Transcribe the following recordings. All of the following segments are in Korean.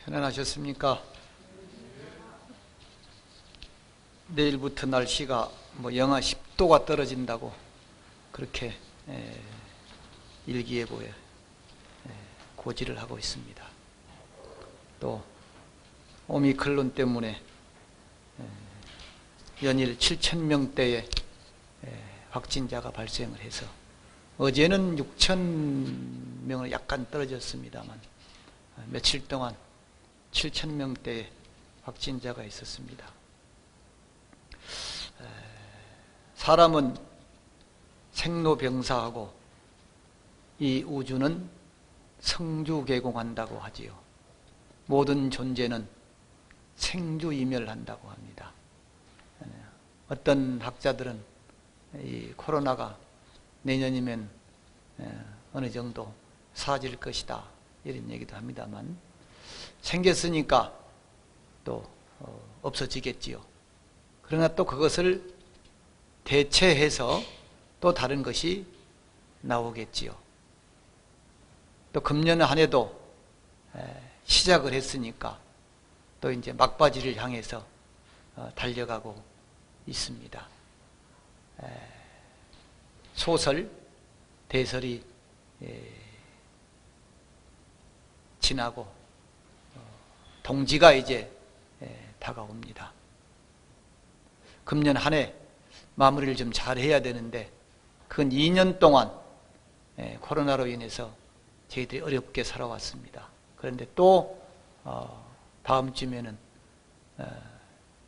편안하셨습니까? 내일부터 날씨가 영하 10도가 떨어진다고 그렇게 일기예보에 고지를 하고 있습니다. 또 오미크론 때문에 연일 7,000명대의 확진자가 발생을 해서 어제는 6,000명을 약간 떨어졌습니다만 며칠 동안 7,000명대의 확진자가 있었습니다. 사람은 생로병사하고 이 우주는 성주개공한다고 하지요. 모든 존재는 생주이멸한다고 합니다. 어떤 학자들은 이 코로나가 내년이면 어느 정도 사라질 것이다 이런 얘기도 합니다만 생겼으니까 또 없어지겠지요. 그러나 또 그것을 대체해서 또 다른 것이 나오겠지요. 또 금년 한 해도 시작을 했으니까 또 이제 막바지를 향해서 달려가고 있습니다. 소설, 대설이 지나고 동지가 이제 다가옵니다. 금년 한 해 마무리를 좀 잘해야 되는데 근 2년 동안 코로나로 인해서 저희들이 어렵게 살아왔습니다. 그런데 또 다음 주면은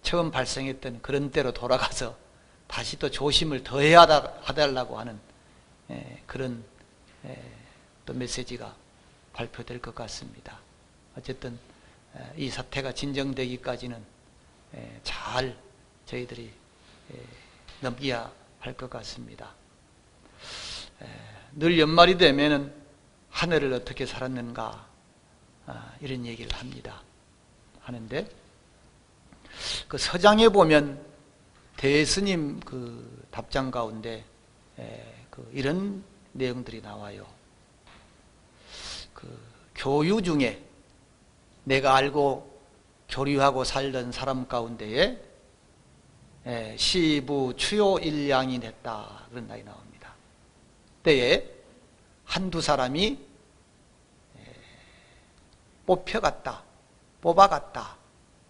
처음 발생했던 그런 때로 돌아가서 다시 또 조심을 더 해야 하달라고 하는 그런 또 메시지가 발표될 것 같습니다. 어쨌든 이 사태가 진정되기까지는 잘 저희들이 넘겨야 할 것 같습니다. 늘 연말이 되면은 한 해를 어떻게 살았는가 이런 얘기를 하는데 그 서장에 보면 대스님 그 답장 가운데 이런 내용들이 나와요. 그 교유 중에 내가 알고 교류하고 살던 사람 가운데에 시부 추요 일량이 됐다 그런 말이 나옵니다. 때에 한두 사람이 뽑혀갔다, 뽑아갔다.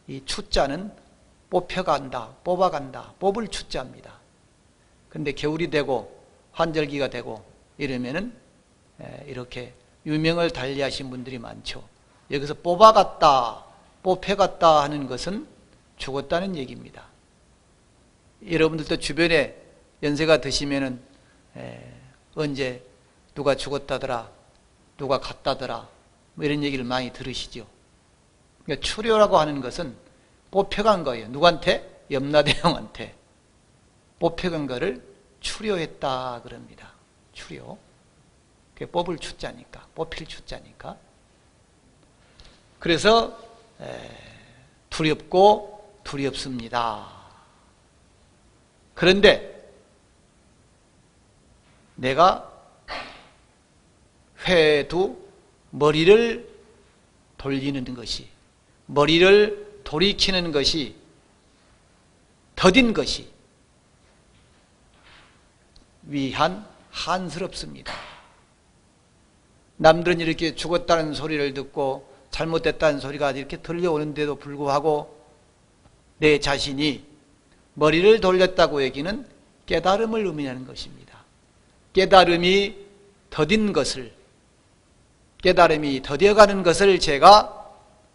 이 추자는 뽑혀간다, 뽑아간다, 뽑을 추자입니다. 근데 겨울이 되고 환절기가 되고 이러면은 이렇게 유명을 달리하신 분들이 많죠. 여기서 뽑아갔다, 뽑혀갔다 하는 것은 죽었다는 얘기입니다. 여러분들도 주변에 연세가 드시면은 언제 누가 죽었다더라, 누가 갔다더라 뭐 이런 얘기를 많이 들으시죠. 그러니까 추료라고 하는 것은 뽑혀간 거예요. 누구한테? 염라대왕한테 뽑혀간 거를 추료했다 그럽니다. 추료. 그게 뽑을 추자니까, 뽑힐 추자니까. 그래서 두렵고 두렵습니다. 그런데 내가 회두 머리를 돌리는 것이, 머리를 돌이키는 것이, 더딘 것이 위한 한스럽습니다. 남들은 이렇게 죽었다는 소리를 듣고 잘못됐다는 소리가 이렇게 들려오는데도 불구하고 내 자신이 머리를 돌렸다고 얘기는 깨달음을 의미하는 것입니다. 깨달음이 더딘 것을, 깨달음이 더뎌가는 것을 제가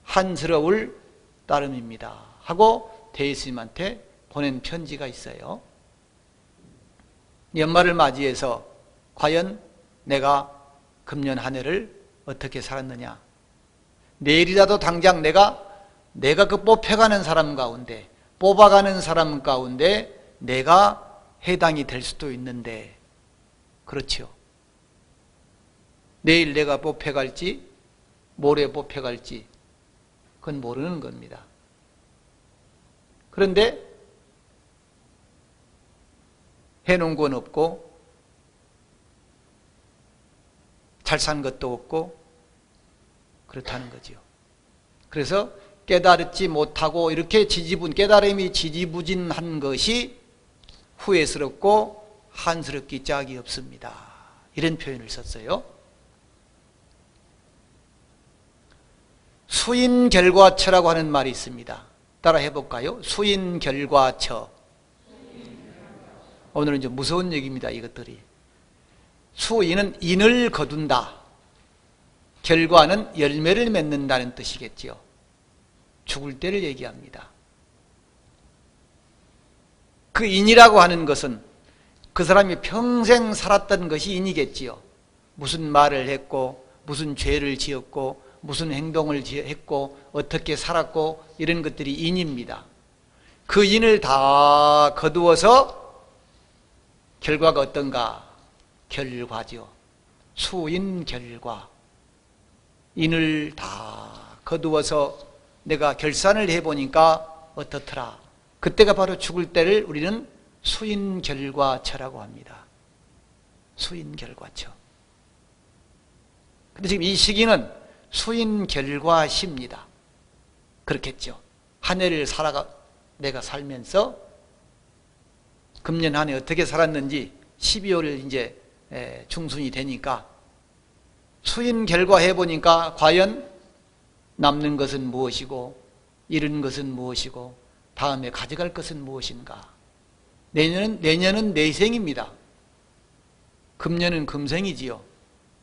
한스러울 따름입니다 하고 대스님한테 보낸 편지가 있어요. 연말을 맞이해서 과연 내가 금년 한 해를 어떻게 살았느냐, 내일이라도 당장 내가 그 뽑혀가는 사람 가운데, 뽑아가는 사람 가운데 내가 해당이 될 수도 있는데, 그렇죠. 내일 내가 뽑혀갈지 모레 뽑혀갈지 그건 모르는 겁니다. 그런데 해놓은 건 없고 잘 산 것도 없고 그렇다는 거죠. 그래서 깨달지 못하고 이렇게 깨달음이 지지부진한 것이 후회스럽고 한스럽기 짝이 없습니다. 이런 표현을 썼어요. 수인결과처라고 하는 말이 있습니다. 따라 해볼까요? 수인결과처. 오늘은 좀 무서운 얘기입니다. 이것들이. 수인은 인을 거둔다. 결과는 열매를 맺는다는 뜻이겠지요. 죽을 때를 얘기합니다. 그 인이라고 하는 것은 그 사람이 평생 살았던 것이 인이겠지요. 무슨 말을 했고 무슨 죄를 지었고 무슨 행동을 했고 어떻게 살았고 이런 것들이 인입니다. 그 인을 다 거두어서 결과가 어떤가? 결과죠. 수인결과. 인을 다 거두어서 내가 결산을 해보니까 어떻더라. 그때가 바로 죽을 때를 우리는 수인결과처라고 합니다. 수인결과처. 근데 지금 이 시기는 수인결과시입니다. 그렇겠죠. 한 해를 내가 살면서 금년 한 해 어떻게 살았는지 12월 이제 중순이 되니까 수인결과 해보니까 과연 남는 것은 무엇이고 잃은 것은 무엇이고 다음에 가져갈 것은 무엇인가. 내년은 내생입니다. 금년은 금생이지요.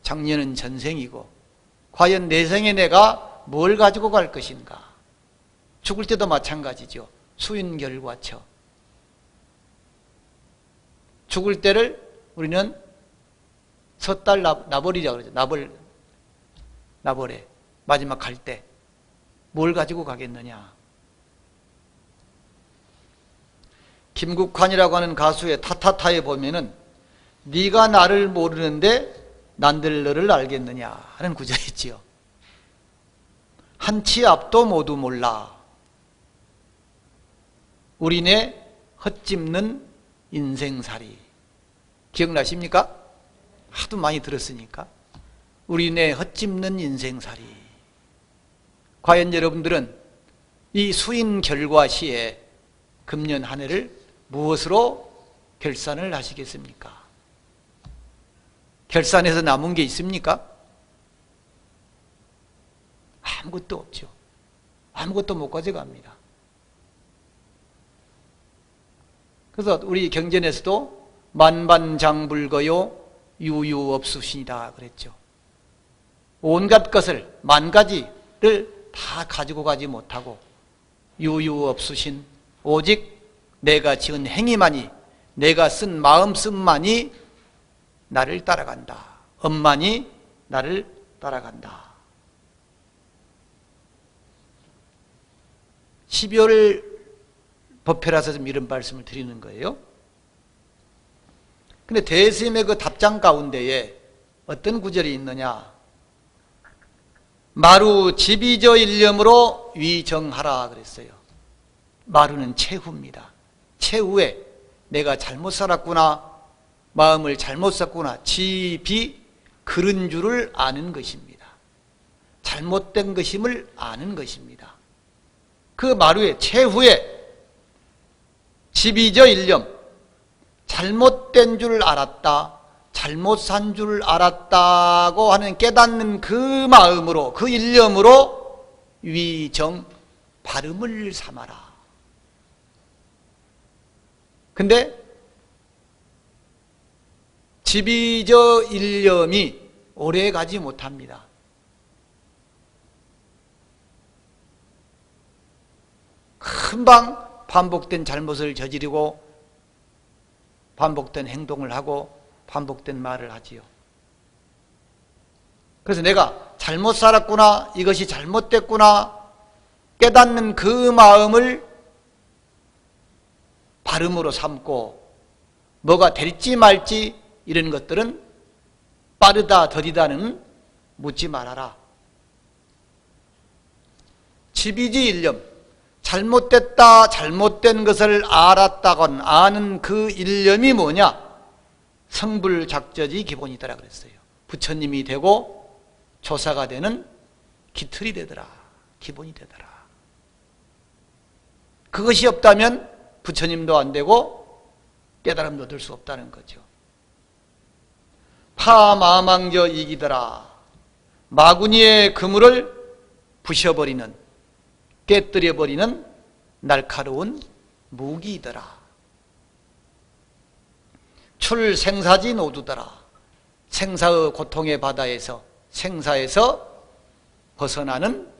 작년은 전생이고 과연 내생에 내가 뭘 가지고 갈 것인가. 죽을 때도 마찬가지죠. 수인결과처. 죽을 때를 우리는 섣달 나버리자고 그러죠. 나버려. 마지막 갈 때 뭘 가지고 가겠느냐. 김국환이라고 하는 가수의 타타타에 보면은 네가 나를 모르는데 난들 너를 알겠느냐 하는 구절이 있지요. 한치 앞도 모두 몰라 우리네 헛짚는 인생살이. 기억나십니까? 하도 많이 들었으니까. 우리네 헛짚는 인생살이. 과연 여러분들은 이 수인결과시에 금년 한 해를 무엇으로 결산을 하시겠습니까? 결산해서 남은 게 있습니까? 아무것도 없죠. 아무것도 못 가져갑니다. 그래서 우리 경전에서도 만반장불거요 유유업수신이다 그랬죠. 온갖 것을 만 가지를 다 가지고 가지 못하고 유유업수신 오직 내가 지은 행위만이 내가 쓴 마음씀만이 나를 따라간다. 엄만이 나를 따라간다. 12월 법회라서 좀 이런 말씀을 드리는 거예요. 근데 대스님의 그 답장 가운데에 어떤 구절이 있느냐. 마루 지비저 일념으로 위정하라 그랬어요. 마루는 최후입니다. 최후에 내가 잘못 살았구나, 마음을 잘못 썼구나, 지비 그런 줄을 아는 것입니다. 잘못된 것임을 아는 것입니다. 그 마루의 최후에 지비저 일념, 잘못된 줄 알았다, 잘못 산 줄 알았다고 하는 깨닫는 그 마음으로, 그 일념으로 위정, 발음을 삼아라. 근데 지비저 일념이 오래 가지 못합니다. 금방 반복된 잘못을 저지르고 반복된 행동을 하고 반복된 말을 하지요. 그래서 내가 잘못 살았구나, 이것이 잘못됐구나 깨닫는 그 마음을 발음으로 삼고 뭐가 될지 말지 이런 것들은 빠르다 더디다는 묻지 말아라. 지비지 일념, 잘못됐다 잘못된 것을 알았다건 아는 그 일념이 뭐냐? 성불작저지 기본이더라 그랬어요. 부처님이 되고 조사가 되는 기틀이 되더라. 기본이 되더라. 그것이 없다면 부처님도 안 되고 깨달음도 될 수 없다는 거죠. 파마망저 이기더라. 마구니의 그물을 부셔버리는, 깨뜨려버리는 날카로운 무기이더라. 출생사지 노두더라. 생사의 고통의 바다에서, 생사에서 벗어나는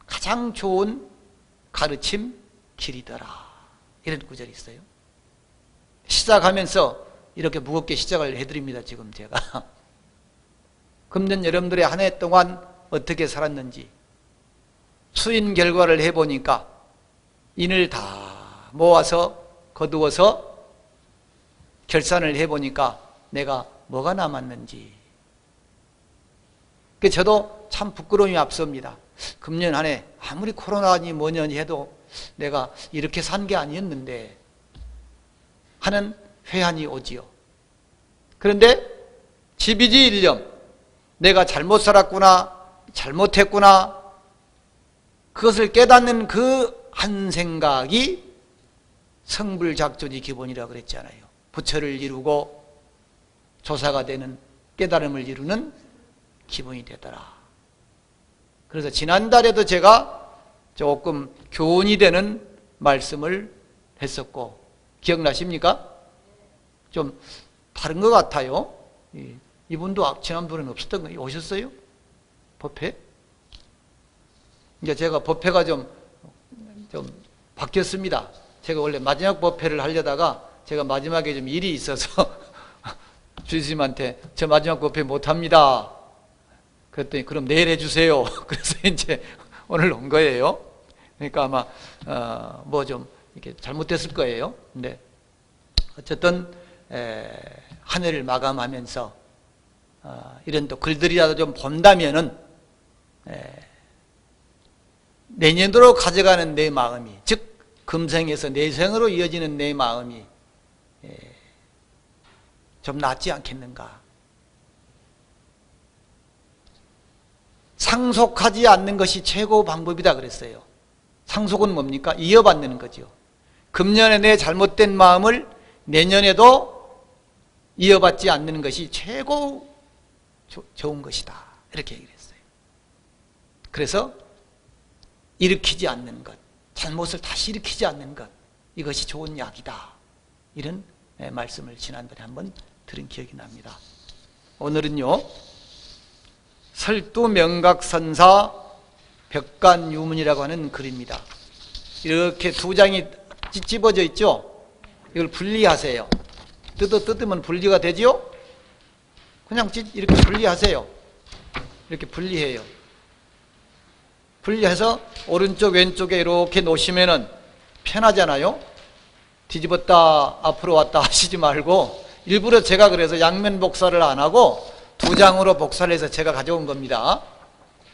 가장 좋은 가르침 길이더라. 이런 구절이 있어요. 시작하면서 이렇게 무겁게 시작을 해드립니다. 지금 제가 금년 여러분들의 한 해 동안 어떻게 살았는지 수인 결과를 해보니까 인을 다 모아서 거두어서 결산을 해보니까 내가 뭐가 남았는지, 저도 참 부끄러움이 앞섭니다. 금년 한 해 아무리 코로나니 뭐냐니 해도 내가 이렇게 산 게 아니었는데 하는 회한이 오지요. 그런데 지비지일념, 내가 잘못 살았구나, 잘못했구나, 그것을 깨닫는 그 한 생각이 성불작존이 기본이라고 그랬잖아요. 부처를 이루고 조사가 되는 깨달음을 이루는 기본이 되더라. 그래서 지난달에도 제가 조금 교훈이 되는 말씀을 했었고, 기억나십니까? 좀 다른 것 같아요. 이분도 지난번에는 없었던 거예요. 오셨어요? 법회? 이제 제가 법회가 좀 바뀌었습니다. 제가 원래 마지막 법회를 하려다가 제가 마지막에 좀 일이 있어서 주님한테 저 마지막 법회 못합니다. 그랬더니 그럼 내일 해주세요. 그래서 이제 오늘 온 거예요. 그러니까 아마 뭐 좀 이렇게 잘못됐을 거예요. 근데 어쨌든 한 해를 마감하면서 이런 또 글들이라도 좀 본다면은 내년도로 가져가는 내 마음이, 즉 금생에서 내생으로 이어지는 내 마음이 좀 낫지 않겠는가. 상속하지 않는 것이 최고 방법이다 그랬어요. 상속은 뭡니까? 이어받는 거죠. 금년에 내 잘못된 마음을 내년에도 이어받지 않는 것이 최고 좋은 것이다. 이렇게 얘기를 했어요. 그래서 일으키지 않는 것, 잘못을 다시 일으키지 않는 것, 이것이 좋은 약이다. 이런 말씀을 지난번에 한번 들은 기억이 납니다. 오늘은요, 설두명각선사 벽간유문이라고 하는 글입니다. 이렇게 두 장이 찝어져 있죠? 이걸 분리하세요. 뜯으면 분리가 되지요? 그냥 이렇게 분리하세요. 이렇게 분리해요. 분리해서 오른쪽 왼쪽에 이렇게 놓으시면은 편하잖아요. 뒤집었다 앞으로 왔다 하시지 말고, 일부러 제가 그래서 양면 복사를 안 하고 두 장으로 복사를 해서 제가 가져온 겁니다.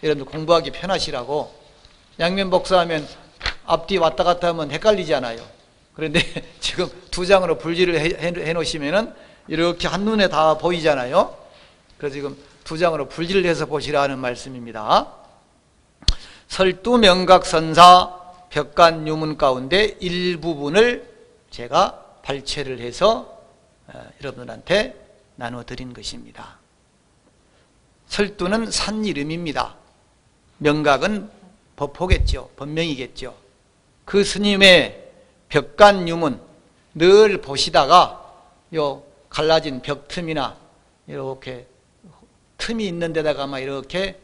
여러분들 공부하기 편하시라고. 양면 복사하면 앞뒤 왔다 갔다 하면 헷갈리잖아요. 그런데 지금 두 장으로 분리를 해 놓으시면은 이렇게 한눈에 다 보이잖아요. 그래서 지금 두 장으로 분리를 해서 보시라는 말씀입니다. 설두명각선사 벽간유문 가운데 일부분을 제가 발췌를 해서 여러분들한테 나눠드린 것입니다. 설두는 산 이름입니다. 명각은 법호겠죠. 법명이겠죠. 그 스님의 벽간유문 늘 보시다가 요 갈라진 벽 틈이나 이렇게 틈이 있는 데다가 이렇게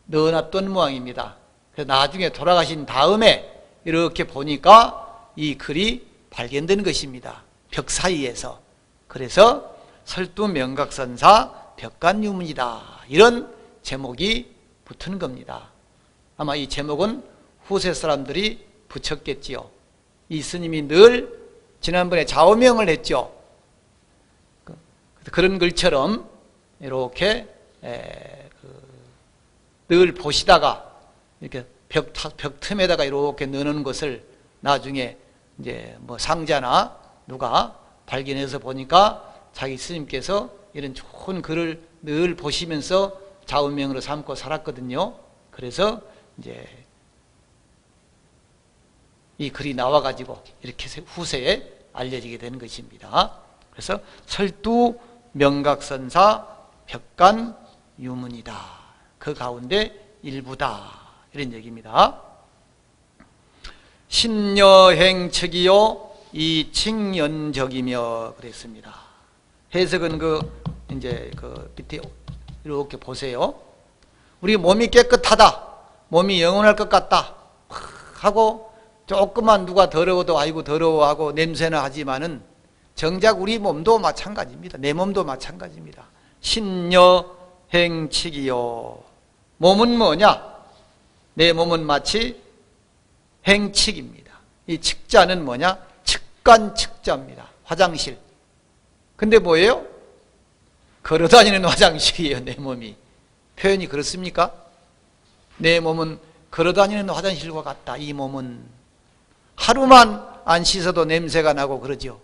넣어놨던 모양입니다. 그래서 나중에 돌아가신 다음에 이렇게 보니까 이 글이 발견된 것입니다. 벽 사이에서. 그래서 설두명각선사 벽간유문이다. 이런 제목이 붙은 겁니다. 아마 이 제목은 후세 사람들이 붙였겠지요. 이 스님이 늘 지난번에 좌우명을 했죠. 그런 글처럼 이렇게 늘 보시다가 이렇게 벽 틈에다가 이렇게 넣는 것을 나중에 이제 뭐 상자나 누가 발견해서 보니까 자기 스님께서 이런 좋은 글을 늘 보시면서 좌우명으로 삼고 살았거든요. 그래서 이제 이 글이 나와가지고 이렇게 후세에 알려지게 되는 것입니다. 그래서 설두 명각선사 벽간유문이다. 그 가운데 일부다. 이런 얘기입니다. 신여행측이요 이칭연적이며 그랬습니다. 해석은 이제 밑에 이렇게 보세요. 우리 몸이 깨끗하다, 몸이 영원할 것 같다 하고 조금만 누가 더러워도 아이고 더러워하고 냄새나 하지만은 정작 우리 몸도 마찬가지입니다. 내 몸도 마찬가지입니다. 신여행칙이요. 몸은 뭐냐? 내 몸은 마치 행칙입니다. 이 측자는 뭐냐? 측간 측자입니다. 화장실. 근데 뭐예요? 걸어다니는 화장실이에요. 내 몸이. 표현이 그렇습니까? 내 몸은 걸어다니는 화장실과 같다. 이 몸은 하루만 안 씻어도 냄새가 나고 그러죠.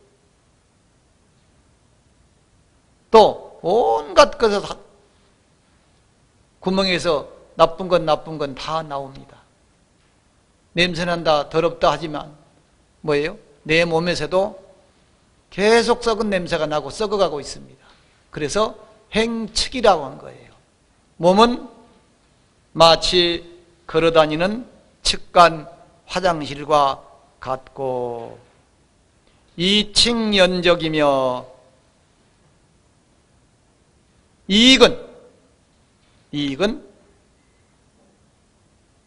또 온갖 것을 구멍에서 나쁜 건 다 나옵니다. 냄새난다, 더럽다 하지만 뭐예요? 내 몸에서도 계속 썩은 냄새가 나고 썩어가고 있습니다. 그래서 행측이라고 한 거예요. 몸은 마치 걸어다니는 측간 화장실과 같고 이칭연적이며 이익은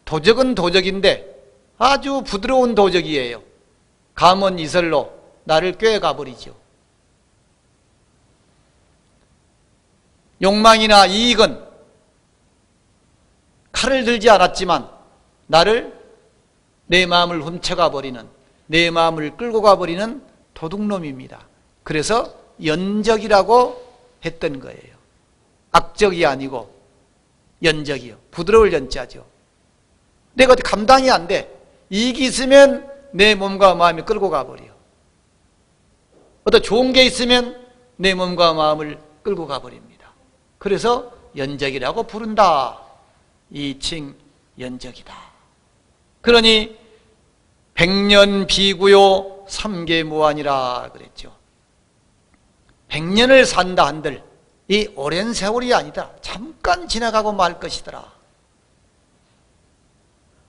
도적은 도적인데 아주 부드러운 도적이에요. 감언 이설로 나를 꿰가 버리죠. 욕망이나 이익은 칼을 들지 않았지만 나를 내 마음을 훔쳐가 버리는, 내 마음을 끌고 가버리는 도둑놈입니다. 그래서 연적이라고 했던 거예요. 악적이 아니고 연적이요. 부드러울 연자죠. 내가 감당이 안 돼. 이익이 있으면 내 몸과 마음이 끌고 가버려. 어떤 좋은 게 있으면 내 몸과 마음을 끌고 가버립니다. 그래서 연적이라고 부른다. 이칭 연적이다. 그러니 백년 비구요 삼계무한이라 그랬죠. 100년을 산다 한들 이 오랜 세월이 아니다. 잠깐 지나가고 말 것이더라.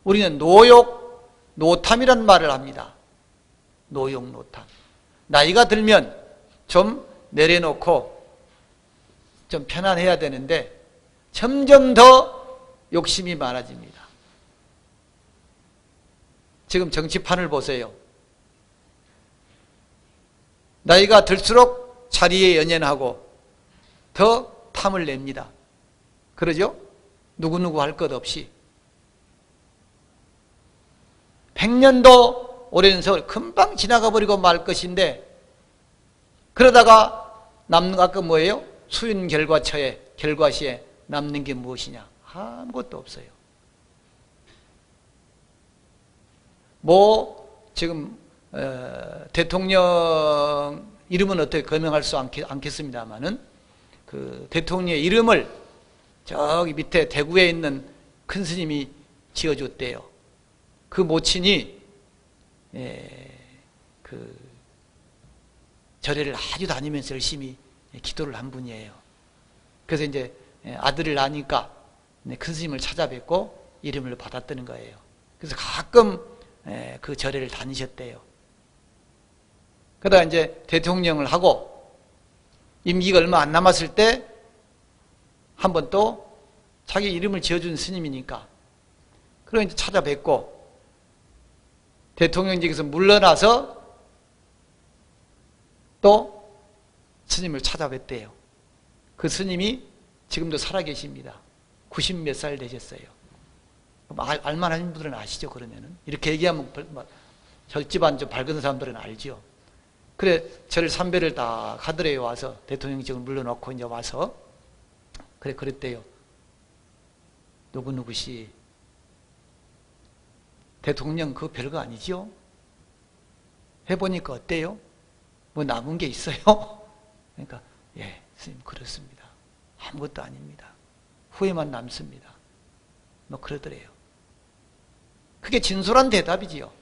우리는 노욕, 노탐이란 말을 합니다. 노욕, 노탐. 나이가 들면 좀 내려놓고 좀 편안해야 되는데 점점 더 욕심이 많아집니다. 지금 정치판을 보세요. 나이가 들수록 자리에 연연하고 더 탐을 냅니다. 그러죠? 누구누구 할 것 없이. 100년도 오랜 세월 금방 지나가 버리고 말 것인데 그러다가 남는 거 뭐예요? 수윤 결과처에 결과시에 남는 게 무엇이냐? 아무것도 없어요. 지금 대통령 이름은 어떻게 거명할 수 않겠습니다만은 그 대통령의 이름을 저기 밑에 대구에 있는 큰 스님이 지어줬대요. 그 모친이 그 절에를 아주 다니면서 열심히 기도를 한 분이에요. 그래서 이제 아들을 낳으니까 큰 스님을 찾아뵙고 이름을 받았다는 거예요. 그래서 가끔 그 절에를 다니셨대요. 그러다가 이제 대통령을 하고 임기가 얼마 안 남았을 때 한 번 또 자기 이름을 지어준 스님이니까 그러고 이제 찾아뵙고 대통령직에서 물러나서 또 스님을 찾아뵙대요. 그 스님이 지금도 살아계십니다. 90몇 살 되셨어요. 알만하신 분들은 아시죠? 그러면은 이렇게 얘기하면 절집안 좀 밝은 사람들은 알죠. 그래 절 삼배를 다 하더래요. 와서 대통령직을 물러놓고 이제 와서 그랬대요. 누구누구시 대통령 그거 별거 아니죠? 해보니까 어때요? 뭐 남은 게 있어요? 그러니까 예, 스님 그렇습니다. 아무것도 아닙니다. 후회만 남습니다. 뭐 그러더래요. 그게 진솔한 대답이지요.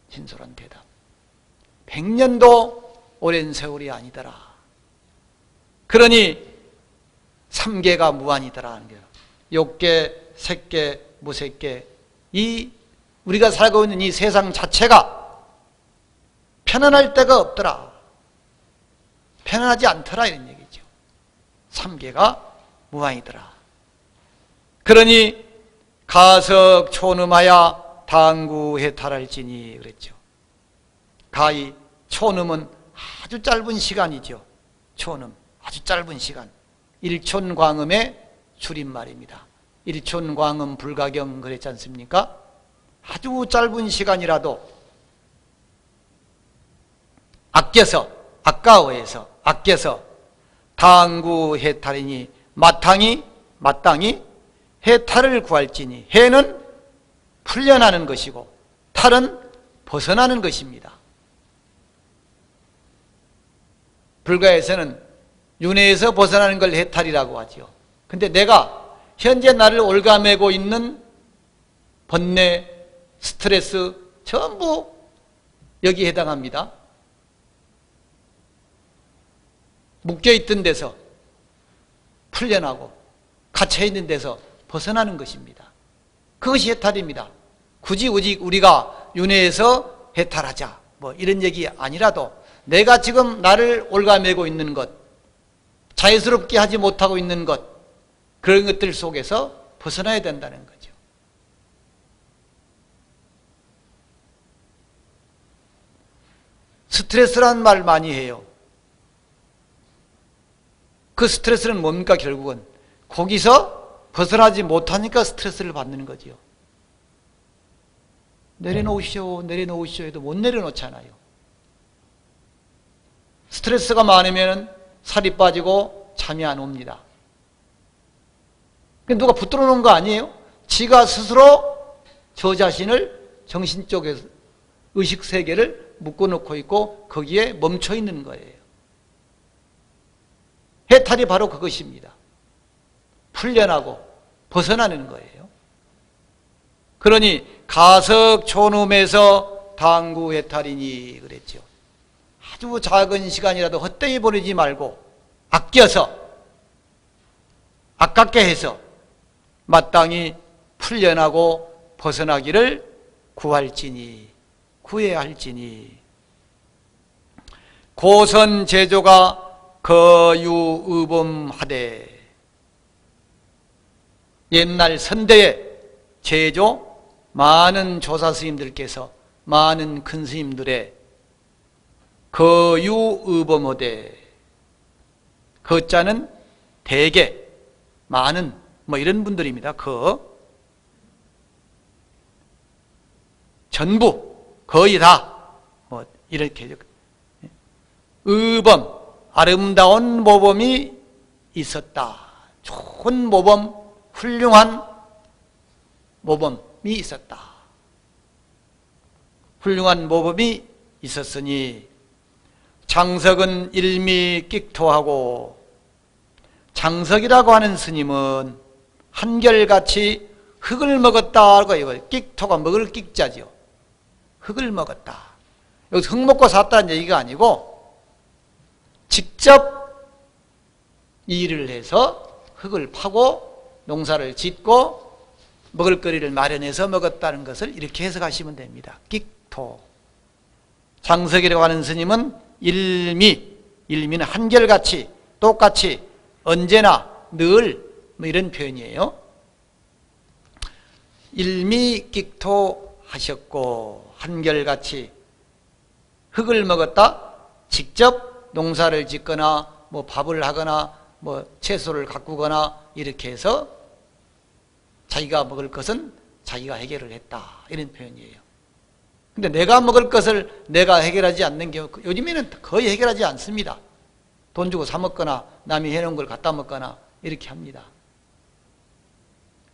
진솔한 대답. 100년도 오랜 세월이 아니더라. 그러니 삼계가 무한이더라 하는 거예요. 욕계, 색계, 무색계, 이 우리가 살고 있는 이 세상 자체가 편안할 데가 없더라. 편안하지 않더라 이런 얘기죠. 삼계가 무한이더라. 그러니 가석 초num하야 당구해탈할지니 그랬죠. 가히 초num은 아주 짧은 시간이죠. 초num 아주 짧은 시간. 일촌광음의 줄임말입니다. 일촌광음 불가경 그랬지 않습니까? 아주 짧은 시간이라도 아까워해서 아껴서 당구해탈이니 마땅히 해탈을 구할지니, 해는 풀려나는 것이고 탈은 벗어나는 것입니다. 불가에서는 윤회에서 벗어나는 걸 해탈이라고 하죠. 근데 내가 현재 나를 올가매고 있는 번뇌, 스트레스 전부 여기에 해당합니다. 묶여있던 데서 풀려나고 갇혀있는 데서 벗어나는 것입니다. 그것이 해탈입니다. 굳이 우리가 윤회에서 해탈하자 뭐 이런 얘기 아니라도 내가 지금 나를 올가매고 있는 것, 자유스럽게 하지 못하고 있는 것, 그런 것들 속에서 벗어나야 된다는 거죠. 스트레스라는 말 많이 해요. 그 스트레스는 뭡니까? 결국은 거기서 벗어나지 못하니까 스트레스를 받는 거지요. 내려놓으시오 해도 못 내려놓잖아요. 스트레스가 많으면 살이 빠지고 잠이 안 옵니다. 누가 붙들어 놓은 거 아니에요? 지가 스스로 저 자신을 정신 쪽에 의식 세계를 묶어놓고 있고 거기에 멈춰 있는 거예요. 해탈이 바로 그것입니다. 풀려나고 벗어나는 거예요. 그러니 가석 초num에서 당구 해탈이니 그랬죠. 아주 작은 시간이라도 헛되이 보내지 말고 아껴서 아깝게 해서 마땅히 풀려나고 벗어나기를 구해야 할지니 고선 제조가 거유의범하되 옛날 선대의 제조 많은 조사 스님들께서 많은 큰 스님들의 거유의범하되 거자는 대개 많은 뭐 이런 분들입니다. 전부 거의 다 뭐 이렇게 의범 아름다운 모범이 있었다. 좋은 모범, 훌륭한 모범이 있었다. 훌륭한 모범이 있었으니 장석은 일미 끽토하고 장석이라고 하는 스님은 한결같이 흙을 먹었다고 이거 끽토가 먹을 끽자죠. 흙을 먹었다. 여기서 흙 먹고 샀다는 얘기가 아니고 직접 일을 해서 흙을 파고 농사를 짓고 먹을거리를 마련해서 먹었다는 것을 이렇게 해석하시면 됩니다. 끽토. 장석이라고 하는 스님은 일미는 한결같이 똑같이 언제나 늘 뭐 이런 표현이에요. 일미 끽토 하셨고 한결같이 흙을 먹었다. 직접 농사를 짓거나 뭐 밥을 하거나 뭐 채소를 가꾸거나 이렇게 해서 자기가 먹을 것은 자기가 해결을 했다. 이런 표현이에요. 근데 내가 먹을 것을 내가 해결하지 않는 경우 요즘에는 거의 해결하지 않습니다. 돈 주고 사 먹거나 남이 해놓은 걸 갖다 먹거나 이렇게 합니다.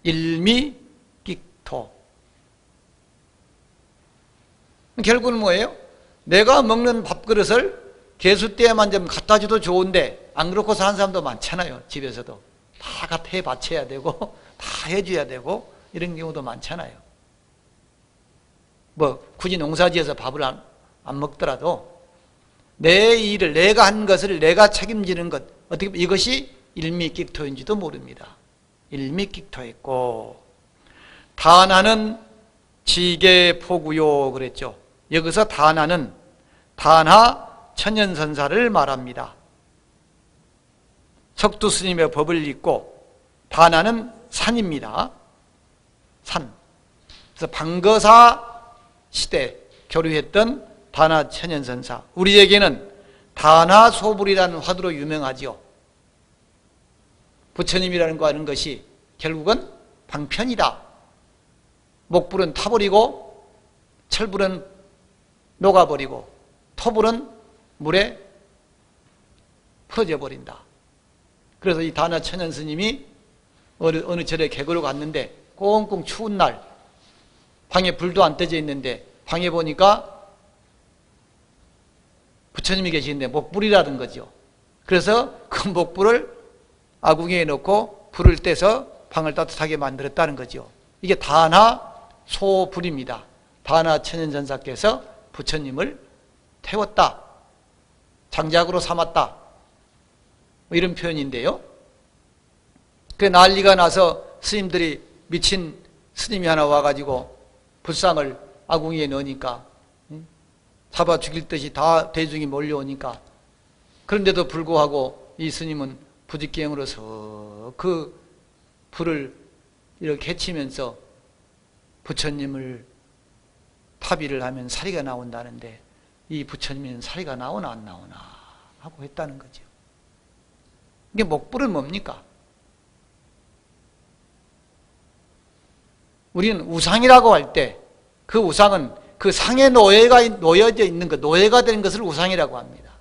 일미끽토. 결국은 뭐예요? 내가 먹는 밥그릇을 개수대에만 좀 갖다 줘도 좋은데 안 그렇고서 하는 사람도 많잖아요. 집에서도 다 갖다 해 바쳐야 되고 다 해줘야 되고 이런 경우도 많잖아요. 뭐 굳이 농사지어서 밥을 안 먹더라도 내 일을, 내가 한 것을 내가 책임지는 것, 어떻게 보면 이것이 일미끽토인지도 모릅니다. 일미끽토했고, 다나는 지계포구요 그랬죠. 여기서 다나는 다나 천연선사를 말합니다. 석두스님의 법을 읽고, 다나는 산입니다. 산. 그래서 방거사 시대 교류했던 다나 천연선사. 우리에게는 다나소불이라는 화두로 유명하지요. 부처님이라는 거 하는 것이 결국은 방편이다. 목불은 타버리고, 철불은 녹아버리고, 토불은 물에 풀어져 버린다. 그래서 이 다나 천연 스님이 어느 절에 개거로 갔는데 꽁꽁 추운 날 방에 불도 안 떠져 있는데 방에 보니까 부처님이 계시는데 목불이라는 거죠. 그래서 그 목불을 아궁이에 넣고 불을 떼서 방을 따뜻하게 만들었다는 거죠. 이게 다나 소불입니다. 다나 천연전사께서 부처님을 태웠다, 장작으로 삼았다, 뭐 이런 표현인데요. 그 난리가 나서 스님들이, 미친 스님이 하나 와가지고 불상을 아궁이에 넣으니까 잡아 죽일 듯이 다 대중이 몰려오니까, 그런데도 불구하고 이 스님은 부직갱으로서 그 불을 이렇게 헤치면서 부처님을 타비를 하면 사리가 나온다는데, 이 부처님은 사리가 나오나 안 나오나 하고 했다는 거죠. 이게 목불은 뭡니까? 우리는 우상이라고 할 때 그 우상은 그 상에 놓여져 있는 것, 노예가 되는 것을 우상이라고 합니다.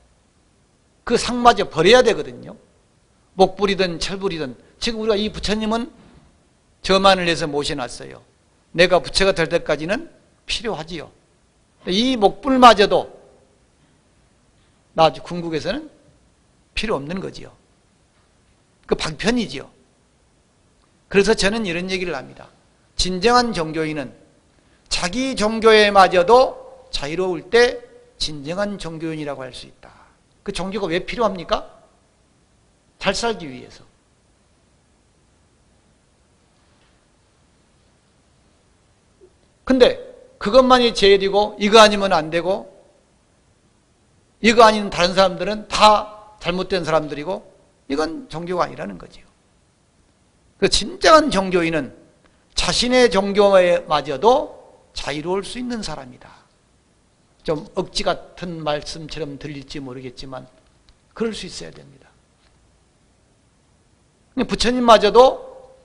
그 상마저 버려야 되거든요. 목불이든 철불이든. 지금 우리가 이 부처님은 저만을 해서 모셔놨어요. 내가 부처가 될 때까지는 필요하지요. 이 목불마저도 나중에 궁극에서는 필요 없는 거지요. 그 방편이지요. 그래서 저는 이런 얘기를 합니다. 진정한 종교인은 자기 종교에마저도 자유로울 때 진정한 종교인이라고 할 수 있다. 그 종교가 왜 필요합니까? 잘 살기 위해서. 근데 그것만이 제일이고 이거 아니면 안 되고, 이거 아닌 다른 사람들은 다 잘못된 사람들이고, 이건 종교가 아니라는 거죠. 그 진정한 종교인은 자신의 종교에마저도 자유로울 수 있는 사람이다. 좀 억지 같은 말씀처럼 들릴지 모르겠지만 그럴 수 있어야 됩니다. 부처님마저도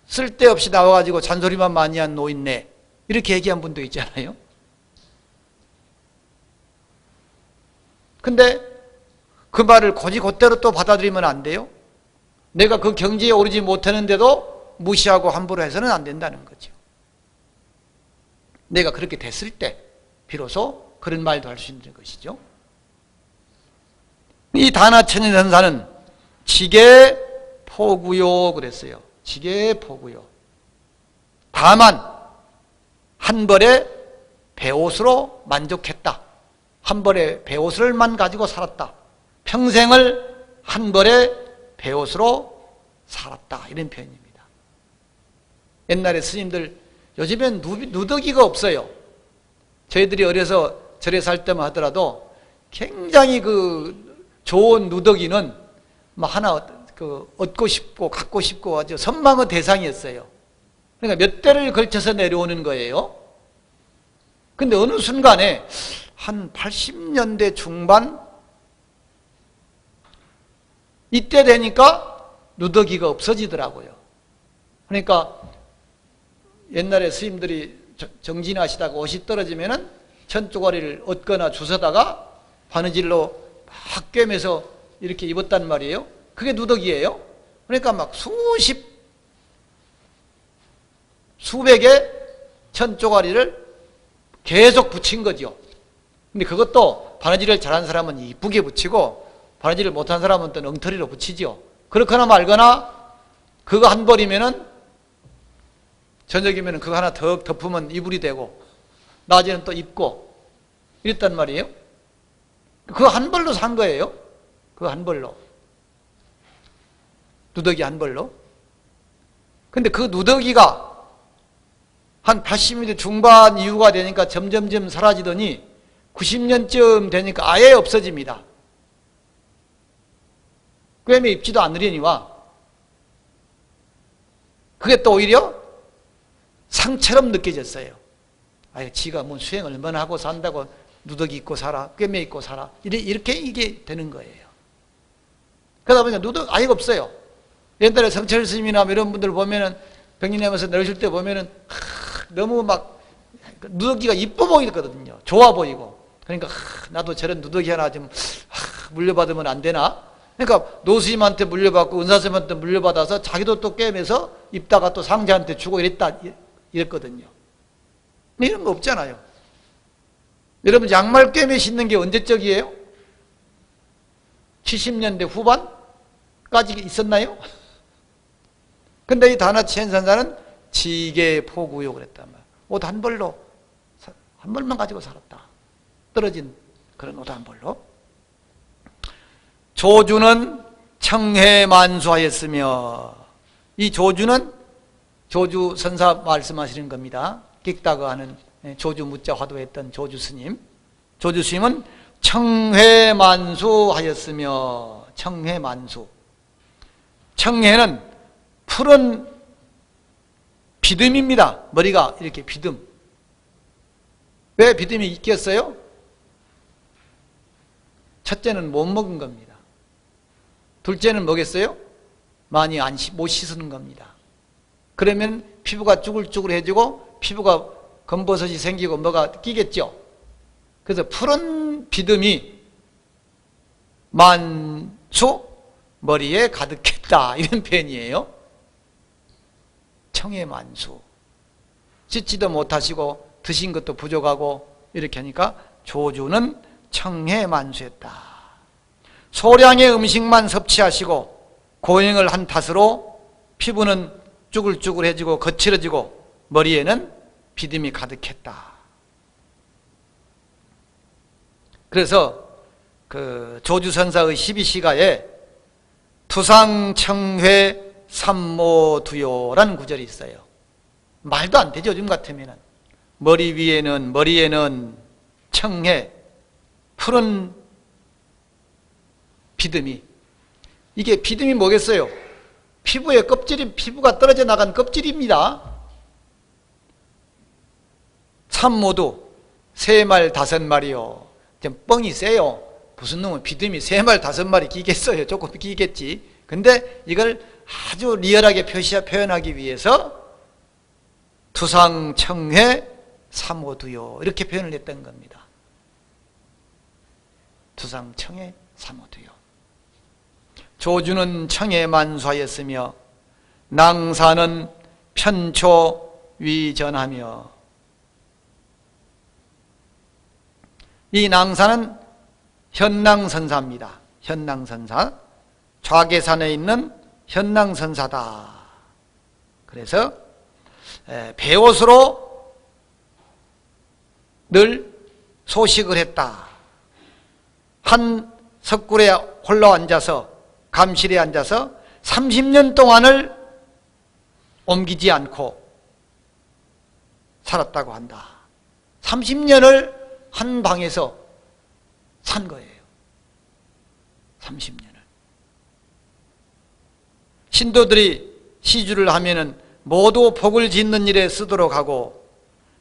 쓸데없이 나와가지고 잔소리만 많이 한 노인네, 이렇게 얘기한 분도 있잖아요. 근데 그 말을 곧이곧대로 또 받아들이면 안 돼요. 내가 그 경지에 오르지 못하는데도 무시하고 함부로 해서는 안 된다는 거죠. 내가 그렇게 됐을 때 비로소 그런 말도 할 수 있는 것이죠. 이 다나천연선사는 지계포구요 그랬어요. 지계포구요. 다만 한 벌의 배옷으로 만족했다. 한 벌의 배옷을만 가지고 살았다. 평생을 한 벌의 배옷으로 살았다. 이런 표현입니다. 옛날에 스님들, 요즘엔 누더기가 없어요. 저희들이 어려서 절에 살 때만 하더라도 굉장히 그 좋은 누더기는 막 하나 얻고 싶고 갖고 싶고 아주 선망의 대상이었어요. 그러니까 몇 대를 걸쳐서 내려오는 거예요. 근데 어느 순간에 한 80년대 중반 이때 되니까 누더기가 없어지더라고요. 그러니까 옛날에 스님들이 정진하시다가 옷이 떨어지면은 천조가리를 얻거나 주워다가 바느질로 막 꿰매서 이렇게 입었단 말이에요. 그게 누더기예요. 그러니까 막 수백의 천조가리를 계속 붙인 거죠. 근데 그것도 바느질을 잘하는 사람은 이쁘게 붙이고, 바느질을 못한 사람은 또 엉터리로 붙이죠. 그렇거나 말거나 그거 한 벌이면은 저녁이면 그거 하나 더 덮으면 이불이 되고 낮에는 또 입고 이랬단 말이에요. 그 한 벌로 산 거예요. 그 한 벌로. 누더기 한 벌로. 근데 그 누더기가 한 80m 중반 이후가 되니까 점점점 사라지더니 90년쯤 되니까 아예 없어집니다. 꿰매 입지도 않으려니와. 그게 또 오히려 상처럼 느껴졌어요. 아유, 지가 뭐 수행 얼마나 하고 산다고 누더기 입고 살아, 꿰매 입고 살아. 이렇게 이게 되는 거예요. 그러다 보니까 누더기 아예 없어요. 옛날에 성철 스님이나 이런 분들 보면은 병리내면서 내리실 때 보면은 너무 막 누더기가 이뻐 보이거든요. 좋아 보이고. 그러니까 나도 저런 누더기 하나 좀 물려받으면 안 되나? 그러니까 노스님한테 물려받고 은사스님한테 물려받아서 자기도 또 꿰매서 입다가 또 상자한테 주고 이랬거든요. 이런 거 없잖아요. 여러분 양말 꿰매 신는 게 언제적이에요? 70년대 후반까지 있었나요? 근데 이 다나치현선사는 지계포구요 그랬단 말이에요. 옷 한 벌로, 한 벌만 가지고 살았다. 떨어진 그런 옷 한 벌로. 조주는 청해만수하였으며, 이 조주는 조주 선사 말씀하시는 겁니다. 긱다그 하는 조주 무자 화도했던 조주 스님. 조주 스님은 청해만수하였으며, 청해만수. 청해는 푸른 비듬입니다. 머리가 이렇게 비듬. 왜 비듬이 있겠어요? 첫째는 못 먹은 겁니다. 둘째는 뭐겠어요? 많이 못 씻는 겁니다. 그러면 피부가 쭈글쭈글해지고 피부가 검버섯이 생기고 뭐가 끼겠죠. 그래서 푸른 비듬이 만수 머리에 가득했다 이런 표현이에요. 청해만수. 씻지도 못하시고 드신 것도 부족하고 이렇게 하니까 조주는 청해만수했다. 소량의 음식만 섭취하시고 고행을 한 탓으로 피부는 쭈글쭈글해지고 거칠어지고 머리에는 비듬이 가득했다. 그래서 그 조주선사의 12시가에 투상청회 삼모두요라는 구절이 있어요. 말도 안 되죠. 요즘 같으면은. 머리에는 청해, 푸른 비듬이. 이게 비듬이 뭐겠어요? 피부의 껍질이, 피부가 떨어져 나간 껍질입니다. 삼모두, 3말 5마리요. 좀 뻥이 세요. 무슨 놈은 비듬이 3말 5마리 기겠어요. 조금 기겠지. 근데 이걸 아주 리얼하게 표현하기 위해서 투상청해 삼오두요 이렇게 표현을 했던 겁니다. 투상청해 삼오두요. 조주는 청해만수하였으며 낭사는 편초위전하며, 이 낭사는 현낭선사입니다. 현낭선사. 좌계산에 있는 현낭선사다. 그래서 배옷으로 늘 소식을 했다. 한 석굴에 홀로 앉아서, 감실에 앉아서 30년 동안을 옮기지 않고 살았다고 한다. 30년을 한 방에서 산 거예요. 30년을. 신도들이 시주를 하면은 모두 복을 짓는 일에 쓰도록 하고,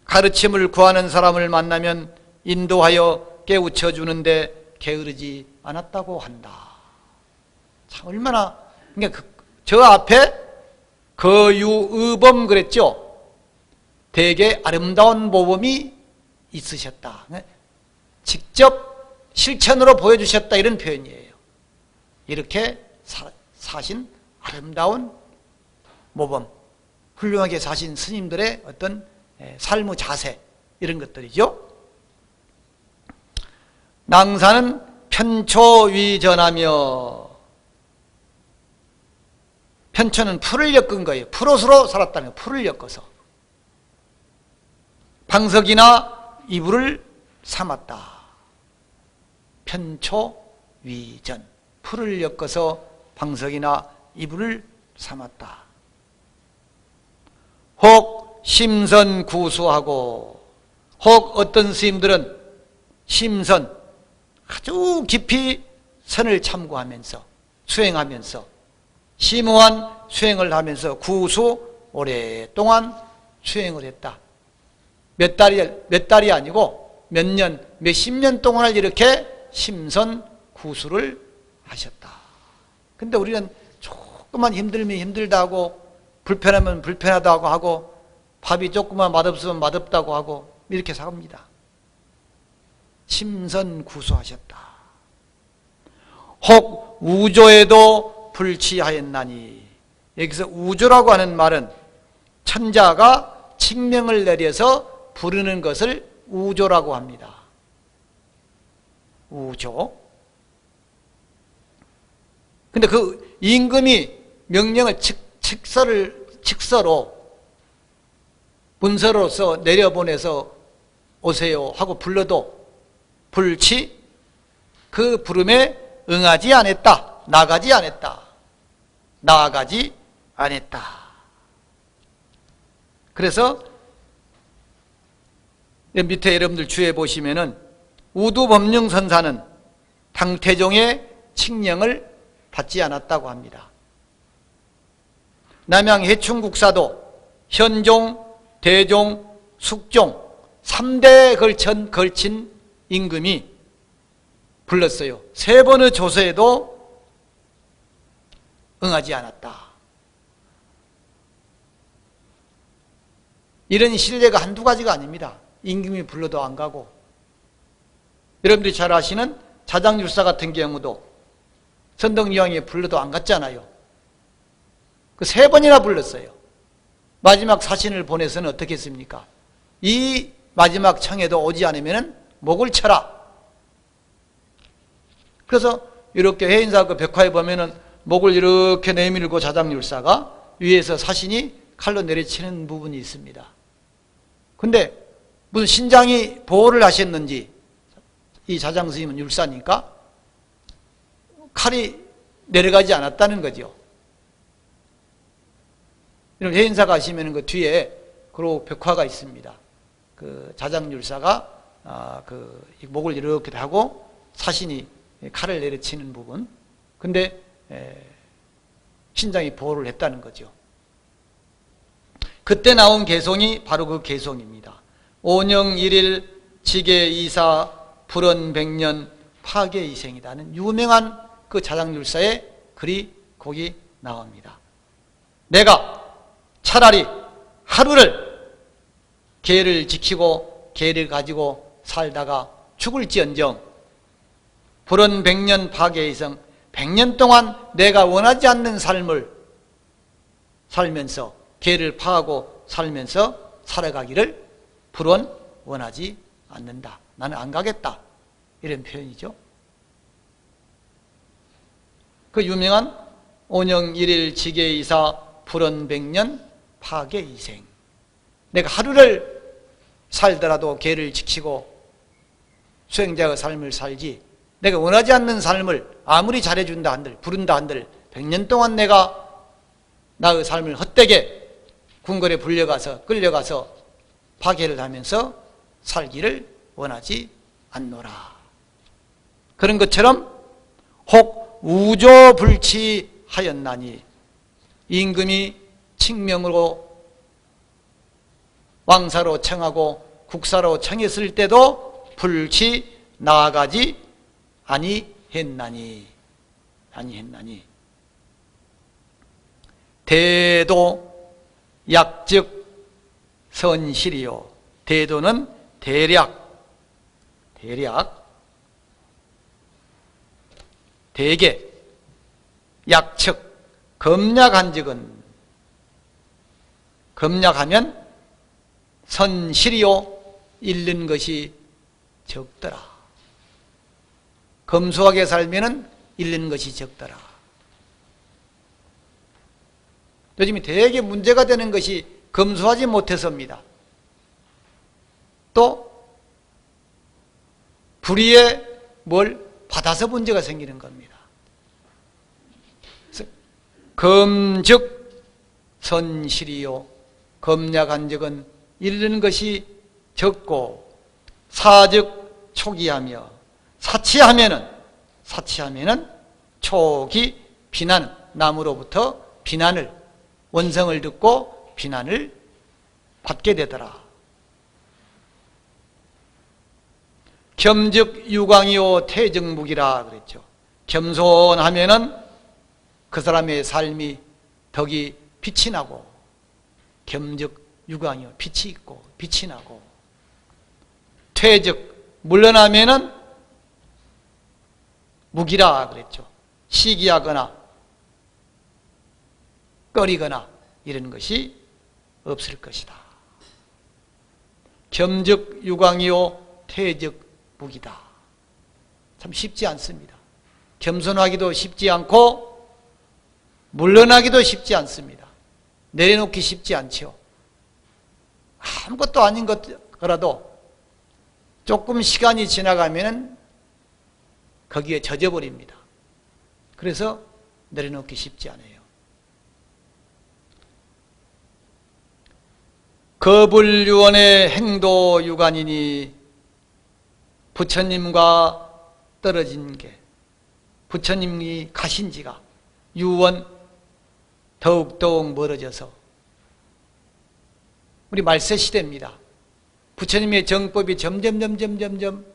가르침을 구하는 사람을 만나면 인도하여 깨우쳐 주는데 게으르지 않았다고 한다. 참 얼마나, 그러니까 저 앞에 거유의범 그랬죠. 되게 아름다운 모범이 있으셨다. 직접 실천으로 보여주셨다 이런 표현이에요. 이렇게 사신 아름다운 모범, 훌륭하게 사신 스님들의 어떤 삶의 자세 이런 것들이죠. 낭사는 편초위전하며, 편초는 풀을 엮은 거예요. 풀옷으로 살았다는 거예요. 풀을 엮어서. 방석이나 이불을 삼았다. 편초위전, 풀을 엮어서 방석이나 이불을 삼았다. 혹 심선구수하고, 혹 어떤 스님들은 심선, 아주 깊이 선을 참고하면서 수행하면서 심오한 수행을 하면서 구수 오랫동안 수행을 했다. 몇 달이 아니고 몇 년, 몇십 년 동안을 이렇게 심선구수를 하셨다. 근데 우리는 조금만 힘들면 힘들다고, 불편하면 불편하다고 하고, 밥이 조금만 맛없으면 맛없다고 하고, 이렇게 삽니다. 심선구수하셨다. 혹 우조에도 불취하였나니, 여기서 우조라고 하는 말은 천자가 칙명을 내려서 부르는 것을 우조라고 합니다. 우조. 근데 그 임금이 명령을 칙서로 문서로서 내려보내서 오세요 하고 불러도 불치, 그 부름에 응하지 않았다. 나가지 않았다. 나아가지 않았다. 그래서 밑에 여러분들 주에 보시면은 우두법륜선사는 당태종의 칙령을 받지 않았다고 합니다. 남양해충국사도 현종, 대종, 숙종 3대에 걸친 임금이 불렀어요. 3번의 조서에도 응하지 않았다. 이런 신뢰가 한두 가지가 아닙니다. 임금이 불러도 안 가고, 여러분들이 잘 아시는 자장율사 같은 경우도 선덕여왕이 불러도 안 갔잖아요. 그 3번이나 불렀어요. 마지막 사신을 보내서는 어떻게 했습니까? 이 마지막 청에도 오지 않으면 목을 쳐라. 그래서 이렇게 해인사 그 벽화에 보면은 목을 이렇게 내밀고 자장율사가 위에서 사신이 칼로 내리치는 부분이 있습니다. 근데 무슨 신장이 보호를 하셨는지, 이 자장스님은 율사니까 칼이 내려가지 않았다는 거죠. 여러분 해인사 가시면 그 뒤에 그리고 벽화가 있습니다. 그 자장율사가 그 목을 이렇게 하고 사신이 칼을 내려치는 부분. 근데 신장이 보호를 했다는 거죠. 그때 나온 개송이 바로 그 개송입니다. 오영 1일 지계 이사 불언 100년 파괴 이생이라는 유명한 그 자장율사의 글이 거기 나옵니다. 내가 차라리 하루를 계를 지키고 계를 가지고 살다가 죽을지언정 불언 100년 파괴 이생, 100년 동안 내가 원하지 않는 삶을 살면서 계를 파하고 살면서 살아가기를 불원 원하지 않는다. 나는 안 가겠다. 이런 표현이죠. 그 유명한 오영 1일 지계이사 불원 100년 파괴 이생. 내가 하루를 살더라도 계를 지키고 수행자의 삶을 살지, 내가 원하지 않는 삶을 아무리 잘해준다 한들, 부른다 한들 100년 동안 내가 나의 삶을 헛되게 궁궐에 끌려가서 파괴를 하면서 살기를 원하지 않노라. 그런 것처럼 혹 우조불치하였나니, 임금이 칙명으로 왕사로 청하고 국사로 청했을 때도 불치 나아가지 아니했나니. 대도 약즉 선실이요. 대도는 대략, 대개, 약측, 검약한 적은, 검약하면 선실이요, 잃는 것이 적더라. 검소하게 살면은 잃는 것이 적더라. 요즘에 되게 문제가 되는 것이 검소하지 못해서입니다. 또 불의에 뭘 받아서 문제가 생기는 겁니다. 검즉 선실이요, 검약한 적은 이르는 것이 적고, 사즉 초기하며, 사치하면은 촉이 비난, 남으로부터 비난을, 원성을 듣고 비난을 받게 되더라. 겸즉 유광이요 태정묵이라 그랬죠. 겸손하면은 그 사람의 삶이 덕이 빛이 나고, 겸즉 유광이요 빛이 있고 빛이 나고, 퇴즉 물러나면은 무기라 그랬죠. 시기하거나 꺼리거나 이런 것이 없을 것이다. 겸즉 유광이요 퇴즉 무기다. 참 쉽지 않습니다. 겸손하기도 쉽지 않고 물러나기도 쉽지 않습니다. 내려놓기 쉽지 않죠. 아무것도 아닌 거라도 조금 시간이 지나가면 거기에 젖어버립니다. 그래서 내려놓기 쉽지 않아요. 거불유언의 행도유관이니, 부처님과 떨어진 게, 부처님이 가신 지가 유언 더욱더욱 멀어져서 우리 말세 시대입니다. 부처님의 정법이 점점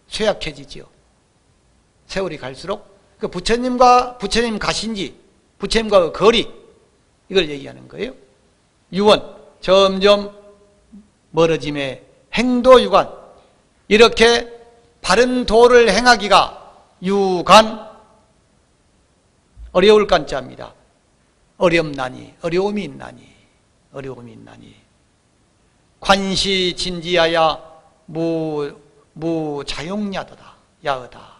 쇠약해지지요. 세월이 갈수록 그 부처님 가신 지, 부처님과 그 거리, 이걸 얘기하는 거예요. 유언 점점 멀어짐의 행도유관, 이렇게 바른 도를 행하기가 유관, 어려울 간자입니다. 어렵나니, 어려움이 있나니, 관시 진지하야 무자용야도다, 야어다.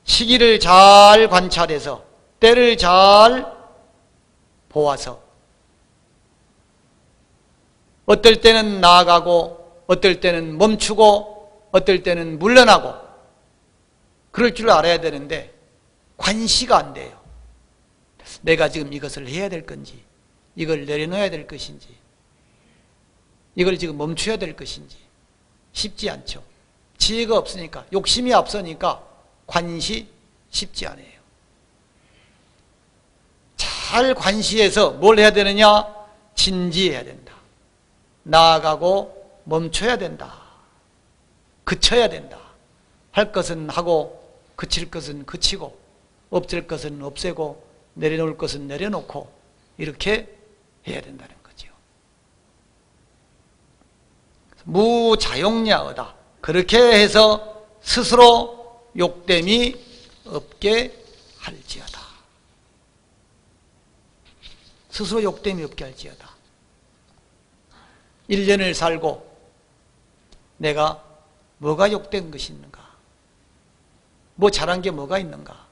시기를 잘 관찰해서 때를 잘 보아서 어떨 때는 나아가고 어떨 때는 멈추고 어떨 때는 물러나고 그럴 줄 알아야 되는데 관시가 안 돼요. 내가 지금 이것을 해야 될 건지, 이걸 내려놓아야 될 것인지, 이걸 지금 멈춰야 될 것인지 쉽지 않죠. 지혜가 없으니까, 욕심이 앞서니까 관시 쉽지 않아요. 잘 관시해서 뭘 해야 되느냐? 진지해야 된다. 나아가고 멈춰야 된다. 그쳐야 된다. 할 것은 하고 그칠 것은 그치고 없앨 것은 없애고 내려놓을 것은 내려놓고 이렇게 해야 된다는 거죠. 무자용야어다. 그렇게 해서 스스로 욕됨이 없게 할지어다. 스스로 욕됨이 없게 할지어다. 1년을 살고 내가 뭐가 욕된 것이 있는가? 뭐 잘한 게 뭐가 있는가?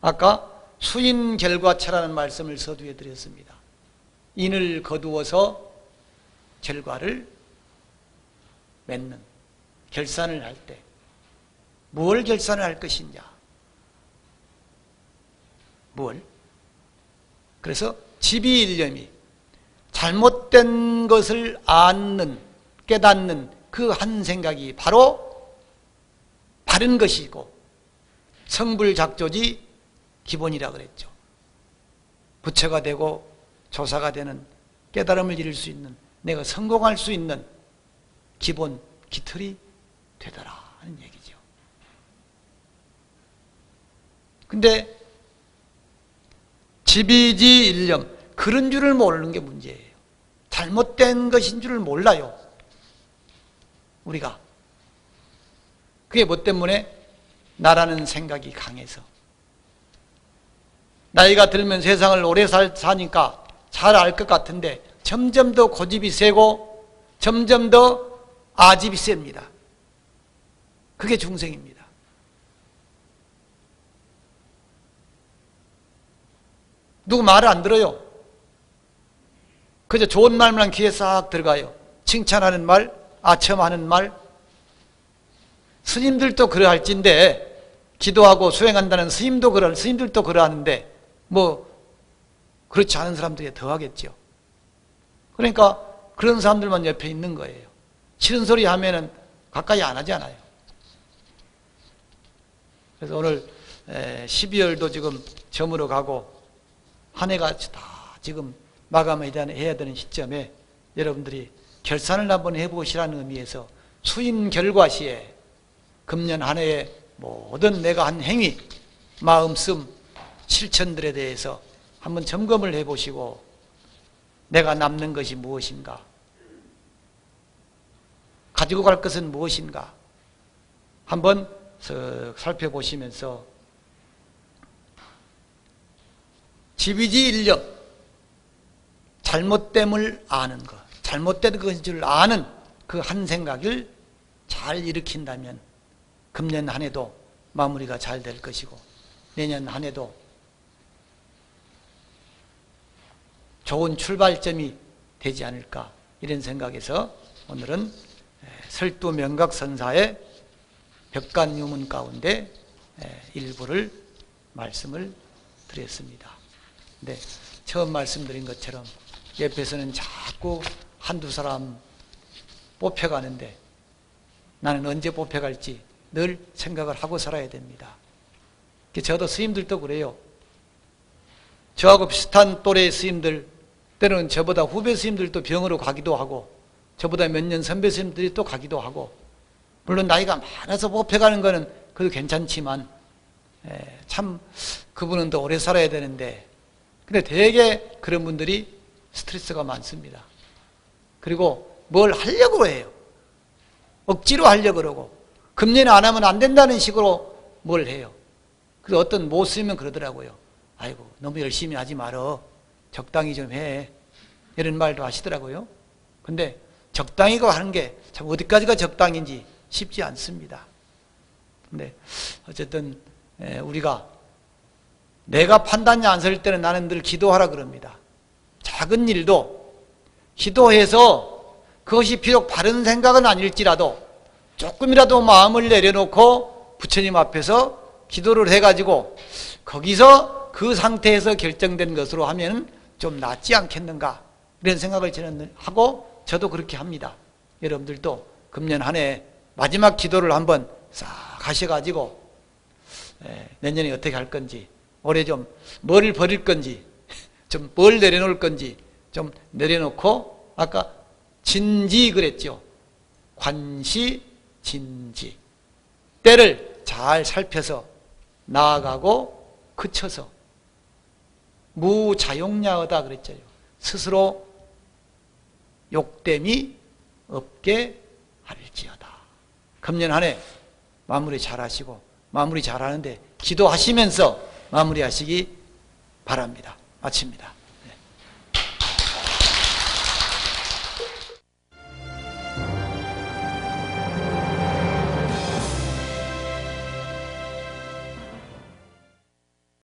아까 수인결과차라는 말씀을 서두에 드렸습니다. 인을 거두어서 결과를 맺는, 결산을 할 때 뭘 결산을 할 것이냐? 뭘? 그래서 지비일념이 잘못된 것을 아는, 깨닫는 그 한 생각이 바로 바른 것이고 성불작조지 기본이라 그랬죠. 부처가 되고 조사가 되는, 깨달음을 이룰 수 있는, 내가 성공할 수 있는 기본 기틀이 되더라 하는 얘기죠. 근데 지비지 일념, 그런 줄을 모르는 게 문제예요. 잘못된 것인 줄을 몰라요, 우리가. 그게 뭐 때문에? 나라는 생각이 강해서. 나이가 들면 세상을 오래 사니까 잘 알 것 같은데 점점 더 고집이 세고 점점 더 아집이 셉니다. 그게 중생입니다. 누구 말을 안 들어요. 그저 좋은 말만 귀에 싹 들어가요. 칭찬하는 말, 아첨하는 말. 스님들도 그러할진데, 기도하고 수행한다는 스님들도 그러하는데, 뭐 그렇지 않은 사람들이 더 하겠죠. 그러니까 그런 사람들만 옆에 있는 거예요. 싫은 소리 하면은 가까이 안 하잖아요. 그래서 오늘 12월도 지금 저물어 가고 한 해가 다 지금 마감해야 되는 시점에 여러분들이 결산을 한번 해보시라는 의미에서 수인 결과시에 금년 한 해의 모든 내가 한 행위, 마음씀, 실천들에 대해서 한번 점검을 해보시고 내가 남는 것이 무엇인가? 가지고 갈 것은 무엇인가? 한번 살펴보시면서 지비지 일념, 잘못됨을 아는 것, 잘못된 것인 줄 아는 그 한 생각을 잘 일으킨다면 금년 한 해도 마무리가 잘 될 것이고 내년 한 해도 좋은 출발점이 되지 않을까 이런 생각에서 오늘은 설두명각선사의 벽간유문 가운데 일부를 말씀을 드렸습니다. 근데 처음 말씀드린 것처럼 옆에서는 자꾸 한두 사람 뽑혀가는데 나는 언제 뽑혀갈지 늘 생각을 하고 살아야 됩니다. 저도 스님들도 그래요. 저하고 비슷한 또래의 스님들, 때로는 저보다 후배 스님들도 병으로 가기도 하고 저보다 몇 년 선배 스님들이 또 가기도 하고, 물론 나이가 많아서 뽑혀가는 거는 그래도 괜찮지만 참 그분은 더 오래 살아야 되는데, 근데 되게 그런 분들이 스트레스가 많습니다. 그리고 뭘 하려고 해요. 억지로 하려고 그러고 금년에 안 하면 안 된다는 식으로 뭘 해요. 그래서 어떤 못 쓰면 그러더라고요. 아이고 너무 열심히 하지 말어, 적당히 좀 해, 이런 말도 하시더라고요. 근데 적당히가 하는 게 참 어디까지가 적당인지 쉽지 않습니다. 근데 어쨌든 우리가 내가 판단이 안 설 때는 나는 늘 기도하라 그럽니다. 작은 일도 기도해서 그것이 비록 바른 생각은 아닐지라도 조금이라도 마음을 내려놓고 부처님 앞에서 기도를 해가지고 거기서 그 상태에서 결정된 것으로 하면 좀 낫지 않겠는가, 이런 생각을 저는 하고 저도 그렇게 합니다. 여러분들도 금년 한 해 마지막 기도를 한번 싹 하셔가지고 내년에 어떻게 할 건지, 올해 좀 뭘 버릴 건지, 좀 뭘 내려놓을 건지 좀 내려놓고, 아까 진지 그랬죠. 관시 진지, 때를 잘 살펴서 나아가고 그쳐서 무자용야하다 그랬죠. 스스로 욕됨이 없게 할지어다. 금년 한 해 마무리 잘 하시고, 마무리 잘 하는데 기도하시면서 마무리하시기 바랍니다. 마칩니다.